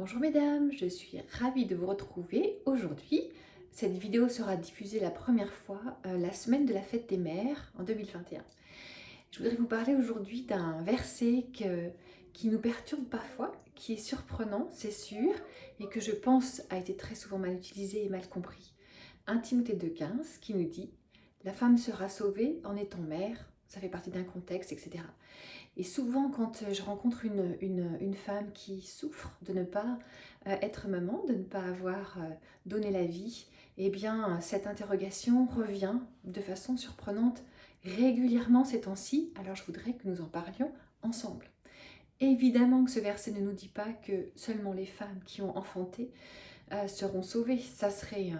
Bonjour mesdames, je suis ravie de vous retrouver aujourd'hui. Cette vidéo sera diffusée la première fois la semaine de la fête des mères en 2021. Je voudrais vous parler aujourd'hui d'un verset qui nous perturbe parfois, qui est surprenant, c'est sûr, et que je pense a été très souvent mal utilisé et mal compris. 1 Timothée 2,15 qui nous dit « La femme sera sauvée en étant mère », ça fait partie d'un contexte, etc. Et souvent, quand je rencontre une femme qui souffre de ne pas être maman, de ne pas avoir donné la vie, eh bien, cette interrogation revient de façon surprenante régulièrement ces temps-ci. Alors, je voudrais que nous en parlions ensemble. Évidemment que ce verset ne nous dit pas que seulement les femmes qui ont enfanté seront sauvées. Ça serait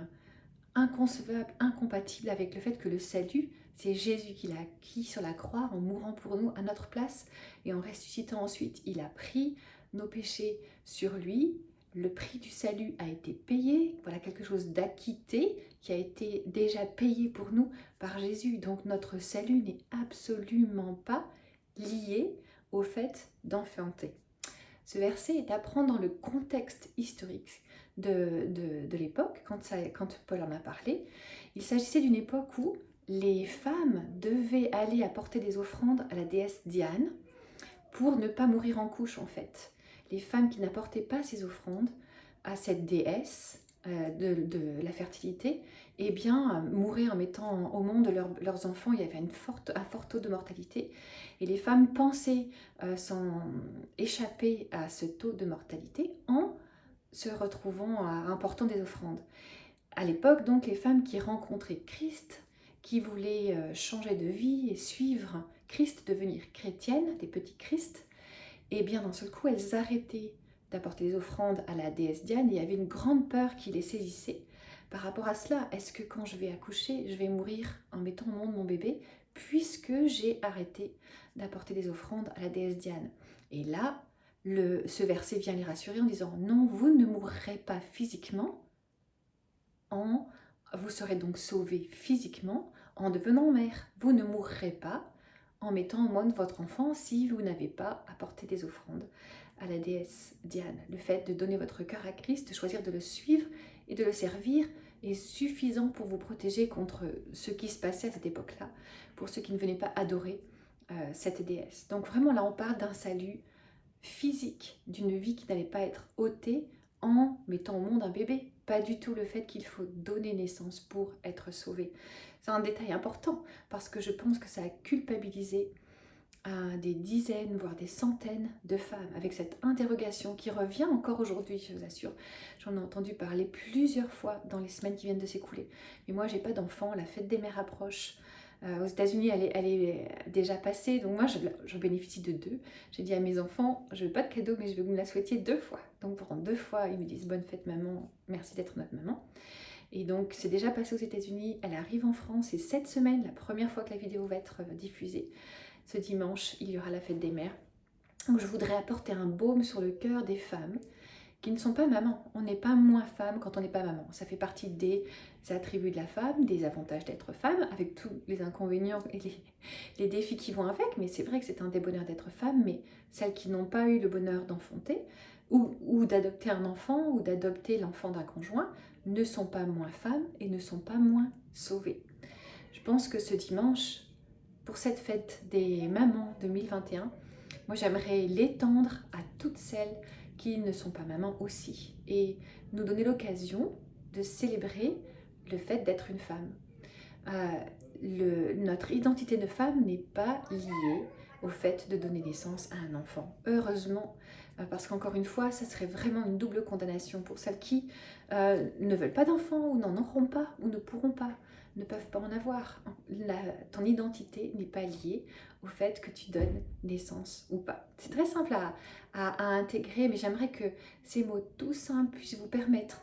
inconcevable, incompatible avec le fait que le salut, c'est Jésus qui l'a acquis sur la croix en mourant pour nous à notre place et en ressuscitant ensuite. Il a pris nos péchés sur lui. Le prix du salut a été payé. Voilà quelque chose d'acquitté qui a été déjà payé pour nous par Jésus. Donc notre salut n'est absolument pas lié au fait d'enfanter. Ce verset est à prendre dans le contexte historique de l'époque, quand Paul en a parlé. Il s'agissait d'une époque où les femmes devaient aller apporter des offrandes à la déesse Diane pour ne pas mourir en couche en fait. Les femmes qui n'apportaient pas ces offrandes à cette déesse de la fertilité, eh bien, mouraient en mettant au monde leurs enfants. Il y avait un fort taux de mortalité. Et les femmes pensaient s'en échapper à ce taux de mortalité en se retrouvant à apportant des offrandes. À l'époque, donc, les femmes qui rencontraient Christ, qui voulaient changer de vie et suivre Christ, devenir chrétiennes, des petits Christ, et bien d'un seul coup, elles arrêtaient d'apporter des offrandes à la déesse Diane et il y avait une grande peur qui les saisissait par rapport à cela. Est-ce que quand je vais accoucher, je vais mourir en mettant au monde mon bébé puisque j'ai arrêté d'apporter des offrandes à la déesse Diane? Et là, ce verset vient les rassurer en disant non, vous ne mourrez pas physiquement, vous serez donc sauvés physiquement en devenant mère. Vous ne mourrez pas en mettant au monde votre enfant si vous n'avez pas apporté des offrandes à la déesse Diane. Le fait de donner votre cœur à Christ, de choisir de le suivre et de le servir est suffisant pour vous protéger contre ce qui se passait à cette époque-là, pour ceux qui ne venaient pas adorer cette déesse. Donc vraiment là on parle d'un salut physique, d'une vie qui n'allait pas être ôtée en mettant au monde un bébé. Pas du tout le fait qu'il faut donner naissance pour être sauvé. C'est un détail important parce que je pense que ça a culpabilisé des dizaines, voire des centaines de femmes avec cette interrogation qui revient encore aujourd'hui, je vous assure. J'en ai entendu parler plusieurs fois dans les semaines qui viennent de s'écouler. Mais moi, j'ai pas d'enfant, la fête des mères approche. Aux États-Unis, elle est déjà passée, donc moi, je bénéficie de 2. J'ai dit à mes enfants, je veux pas de cadeau, mais je veux que vous me la souhaitiez 2 fois. Donc pendant 2 fois, ils me disent bonne fête maman, merci d'être notre maman. Et donc c'est déjà passé aux États-Unis, elle arrive en France, et cette semaine, la première fois que la vidéo va être diffusée. Ce dimanche, il y aura la fête des mères. Donc je voudrais apporter un baume sur le cœur des femmes qui ne sont pas mamans. On n'est pas moins femme quand on n'est pas maman. Ça fait partie des attributs de la femme, des avantages d'être femme, avec tous les inconvénients et les défis qui vont avec. Mais c'est vrai que c'est un des bonheurs d'être femme, mais celles qui n'ont pas eu le bonheur d'enfanter, ou d'adopter un enfant, ou d'adopter l'enfant d'un conjoint, ne sont pas moins femmes et ne sont pas moins sauvées. Je pense que ce dimanche, pour cette fête des mamans 2021, moi j'aimerais l'étendre à toutes celles qui ne sont pas mamans aussi et nous donner l'occasion de célébrer le fait d'être une femme. Notre identité de femme n'est pas liée au fait de donner naissance à un enfant. Heureusement, parce qu'encore une fois, ça serait vraiment une double condamnation pour celles qui ne veulent pas d'enfants ou n'en auront pas ou ne pourront pas, ne peuvent pas en avoir. Ton identité n'est pas liée au fait que tu donnes naissance ou pas. C'est très simple à intégrer, mais j'aimerais que ces mots tout simples puissent vous permettre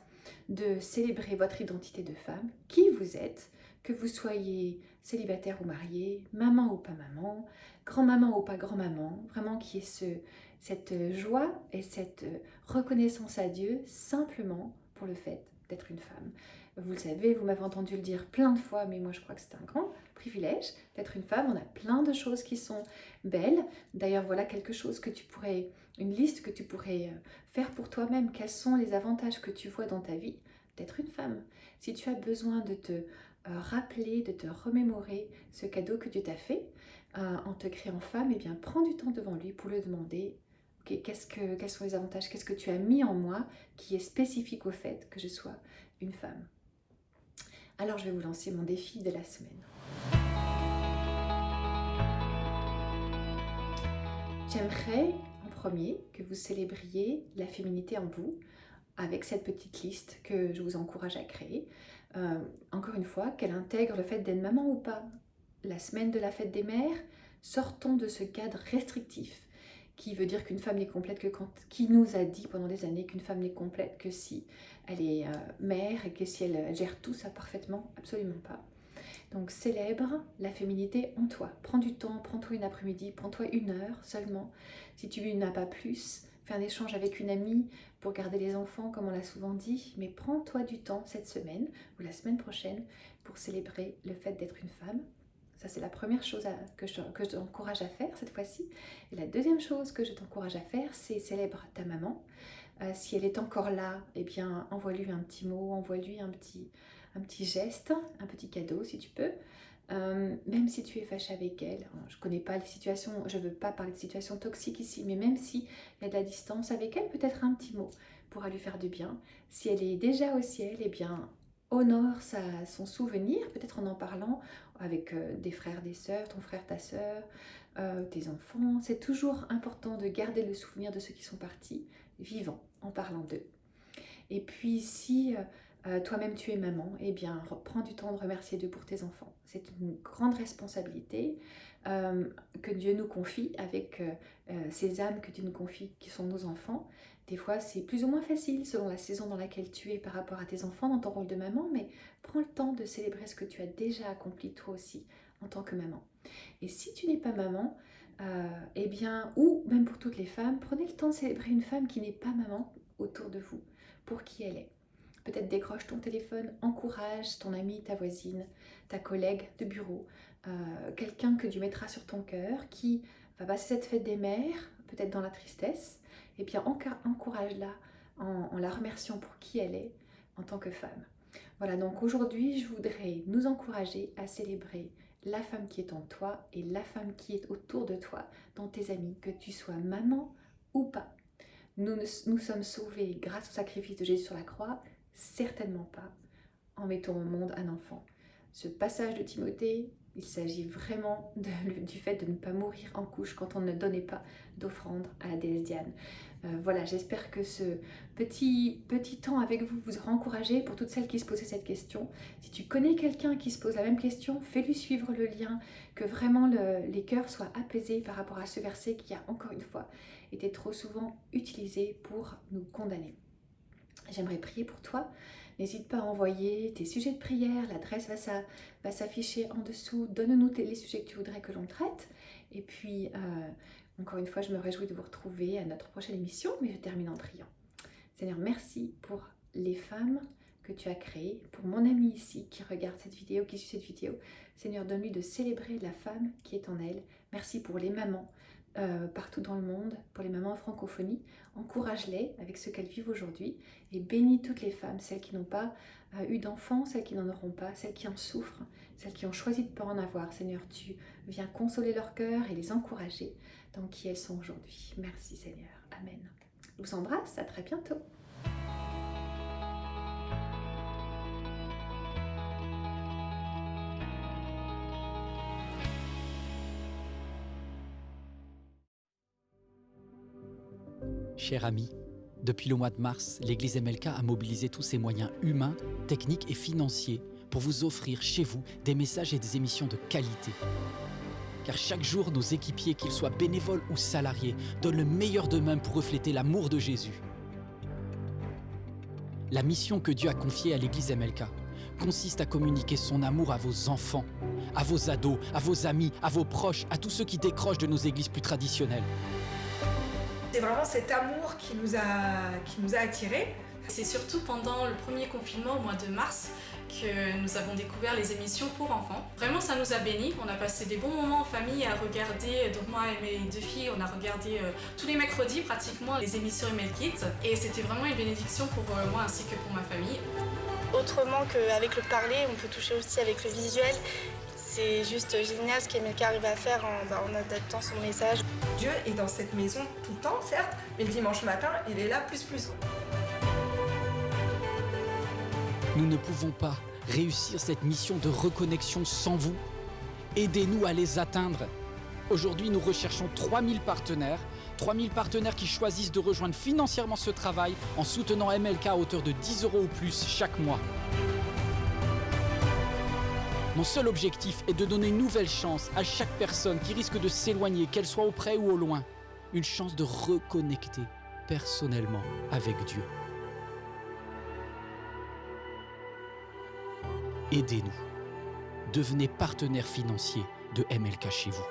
de célébrer votre identité de femme, qui vous êtes, que vous soyez célibataire ou marié, maman ou pas maman, grand-maman ou pas grand-maman, vraiment qu'il y ait cette joie et cette reconnaissance à Dieu simplement pour le fait d'être une femme. Vous le savez, vous m'avez entendu le dire plein de fois, mais moi je crois que c'est un grand privilège d'être une femme. On a plein de choses qui sont belles. D'ailleurs, voilà quelque chose que tu pourrais, une liste que tu pourrais faire pour toi-même. Quels sont les avantages que tu vois dans ta vie d'être une femme? Si tu as besoin de te rappeler, de te remémorer ce cadeau que Dieu t'a fait en te créant femme, eh bien prends du temps devant lui pour le demander. Okay, quels sont les avantages? Qu'est-ce que tu as mis en moi qui est spécifique au fait que je sois une femme? Alors je vais vous lancer mon défi de la semaine. J'aimerais en premier que vous célébriez la féminité en vous avec cette petite liste que je vous encourage à créer. Encore une fois, qu'elle intègre le fait d'être maman ou pas. La semaine de la fête des mères, sortons de ce cadre restrictif qui veut dire qu'une femme n'est complète que quand... Qui nous a dit pendant des années qu'une femme n'est complète que si elle est mère et que si elle gère tout ça parfaitement? Absolument pas. Donc célèbre la féminité en toi. Prends du temps, prends-toi une après-midi, prends-toi 1 heure seulement. Si tu n'as pas plus, fais un échange avec une amie pour garder les enfants comme on l'a souvent dit. Mais prends-toi du temps cette semaine ou la semaine prochaine pour célébrer le fait d'être une femme. Ça, c'est la première chose que je t'encourage à faire cette fois-ci. Et la deuxième chose que je t'encourage à faire, c'est célèbre ta maman. Si elle est encore là, eh bien, envoie-lui un petit mot, envoie-lui un petit geste, un petit cadeau si tu peux. Même si tu es fâché avec elle, je ne connais pas les situations, je ne veux pas parler de situations toxiques ici, mais même s'il y a de la distance avec elle, peut-être un petit mot pourra lui faire du bien. Si elle est déjà au ciel, eh bien, honore son souvenir, peut-être en parlant avec des frères, des sœurs, ton frère, ta sœur, tes enfants. C'est toujours important de garder le souvenir de ceux qui sont partis, vivants, en parlant d'eux. Et puis si toi-même tu es maman, eh bien prends du temps de remercier Dieu pour tes enfants. C'est une grande responsabilité que Dieu nous confie avec ces âmes que Dieu nous confie, qui sont nos enfants. Des fois, c'est plus ou moins facile selon la saison dans laquelle tu es par rapport à tes enfants dans ton rôle de maman, mais prends le temps de célébrer ce que tu as déjà accompli toi aussi en tant que maman. Et si tu n'es pas maman, eh bien, ou même pour toutes les femmes, prenez le temps de célébrer une femme qui n'est pas maman autour de vous, pour qui elle est. Peut-être décroche ton téléphone, encourage ton amie, ta voisine, ta collègue de bureau, quelqu'un que tu mettras sur ton cœur qui va passer cette fête des mères, peut-être dans la tristesse, et bien encourage-la en la remerciant pour qui elle est en tant que femme. Voilà, donc aujourd'hui, je voudrais nous encourager à célébrer la femme qui est en toi et la femme qui est autour de toi, dans tes amis, que tu sois maman ou pas. Nous sommes sauvés grâce au sacrifice de Jésus sur la croix, certainement pas en mettant au monde un enfant. Ce passage de Timothée, il s'agit vraiment du fait de ne pas mourir en couche quand on ne donnait pas d'offrande à la déesse Diane. Voilà, j'espère que ce petit temps avec vous vous aura encouragé pour toutes celles qui se posaient cette question. Si tu connais quelqu'un qui se pose la même question, fais-lui suivre le lien, que vraiment les cœurs soient apaisés par rapport à ce verset qui a encore une fois été trop souvent utilisé pour nous condamner. J'aimerais prier pour toi. N'hésite pas à envoyer tes sujets de prière, l'adresse va s'afficher en dessous. Donne-nous les sujets que tu voudrais que l'on traite. Et puis, encore une fois, je me réjouis de vous retrouver à notre prochaine émission, mais je termine en priant. Seigneur, merci pour les femmes que tu as créées, pour mon ami ici qui regarde cette vidéo, qui suit cette vidéo. Seigneur, donne-lui de célébrer la femme qui est en elle. Merci pour les mamans partout dans le monde, pour les mamans en francophonie. Encourage-les avec ce qu'elles vivent aujourd'hui et bénis toutes les femmes, celles qui n'ont pas eu d'enfants, celles qui n'en auront pas, celles qui en souffrent, celles qui ont choisi de ne pas en avoir. Seigneur, tu viens consoler leur cœur et les encourager dans qui elles sont aujourd'hui. Merci Seigneur. Amen. Je vous embrasse, à très bientôt. Chers amis, depuis le mois de mars, l'Église MLK a mobilisé tous ses moyens humains, techniques et financiers pour vous offrir chez vous des messages et des émissions de qualité. Car chaque jour, nos équipiers, qu'ils soient bénévoles ou salariés, donnent le meilleur d'eux-mêmes pour refléter l'amour de Jésus. La mission que Dieu a confiée à l'Église MLK consiste à communiquer son amour à vos enfants, à vos ados, à vos amis, à vos proches, à tous ceux qui décrochent de nos églises plus traditionnelles. C'est vraiment cet amour qui nous a attirés. C'est surtout pendant le premier confinement au mois de mars que nous avons découvert les émissions pour enfants. Vraiment, ça nous a bénis. On a passé des bons moments en famille à regarder. Donc moi et mes deux filles, on a regardé tous les mercredis pratiquement les émissions Email Kids. Et c'était vraiment une bénédiction pour moi ainsi que pour ma famille. Autrement qu'avec le parler, on peut toucher aussi avec le visuel. C'est juste génial ce qu'Emelka arrive à faire en adaptant son message. Dieu est dans cette maison tout le temps, certes, mais le dimanche matin, il est là plus. Nous ne pouvons pas réussir cette mission de reconnexion sans vous. Aidez-nous à les atteindre. Aujourd'hui, nous recherchons 3000 partenaires. 3000 partenaires qui choisissent de rejoindre financièrement ce travail en soutenant MLK à hauteur de 10 € ou plus chaque mois. Mon seul objectif est de donner une nouvelle chance à chaque personne qui risque de s'éloigner, qu'elle soit auprès ou au loin. Une chance de reconnecter personnellement avec Dieu. Aidez-nous. Devenez partenaire financier de MLK chez vous.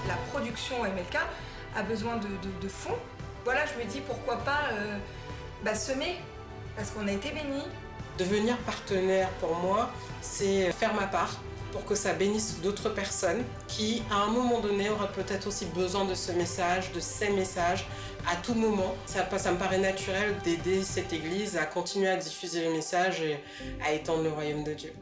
La production MLK a besoin de fonds. Voilà, je me dis pourquoi pas semer, parce qu'on a été bénis. Devenir partenaire pour moi, c'est faire ma part pour que ça bénisse d'autres personnes qui, à un moment donné, auraient peut-être aussi besoin de ce message, de ces messages, à tout moment. Ça me paraît naturel d'aider cette église à continuer à diffuser le message et à étendre le royaume de Dieu.